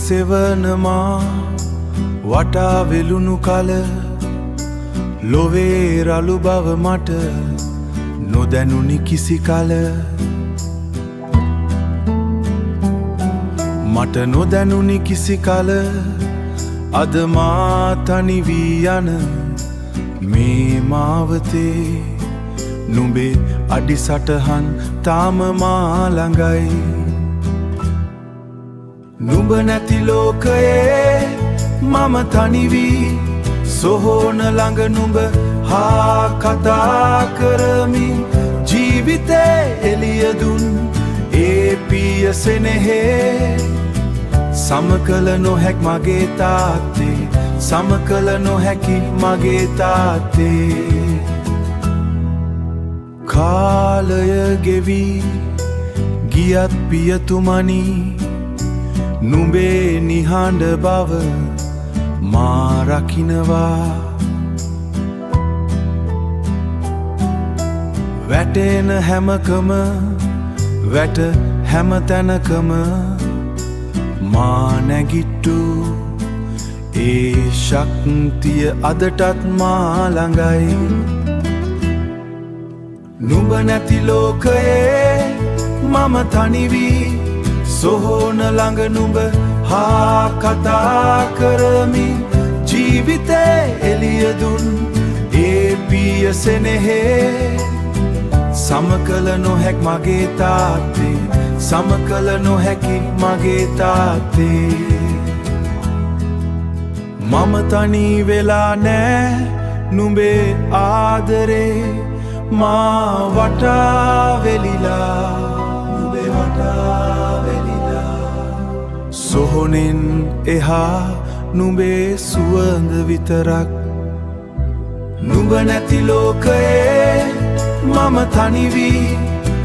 සෙවනමා වටා වෙලුණු කල ලොවේ රළු බව මට නොදැනුනි කිසි කල මට නොදැනුනි කිසි කල අද මා තනි වී යන මේ මාවතේ නුඹේ අඩිසටහන් තාම මා ළඟයි නුඹ නැති ලෝකයේ මම තනි වී සොහොන ළඟ නුඹ හා කතා කරමි ජීවිතේ එළිය දුන් ඒ පිය සෙනෙහේ සමකල නොහැක් මගේ තාත්තේ සමකල නොහැකි මගේ තාත්තේ කාලය ගෙවි ගියත් පියතුමනි නුඹේ නිහඬ බව මා රකින්නවා වැටෙන හැමකම වැට හැම තැනකම මා නැගිට්ටු ඒ ශක්තිය අදටත් මා ළඟයි නුඹ නැති ලෝකයේ මම තනි වී සොහොන ළඟ නුඹ හා කතා කරමි ජීවිතේ එළිය දුන් ඒ පිය සෙනෙහේ සමකල නොහැක් මගේ තාත්තේ සමකල නොහැකි මගේ තාත්තේ මම තනි වෙලා නෑ නුඹේ ආදරේ මා වටා වෙලිලා නුඹේ වටා සොහොනෙන් එහා නුඹේ සුවඳ විතරක් නුඹ නැති ලෝකයේ මම තනි වී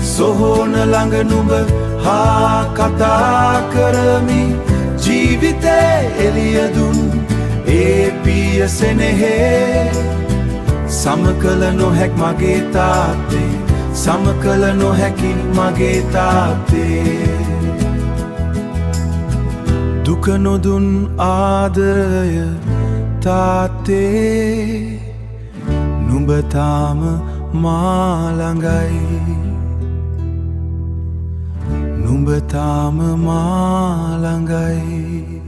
සොහොන ළඟ නුඹ හා කතා කරමි ජීවිතේ එළිය දුන් ඒ පිය සෙනෙහේ සමකල නොහැක් මගේ තාත්තේ සමකල නොහැකි මගේ තාත්තේ දුක නොදුන් ආදරය තාත්තේ නුඹ තාම මා ළඟයි නුඹ තාම මා ළඟයි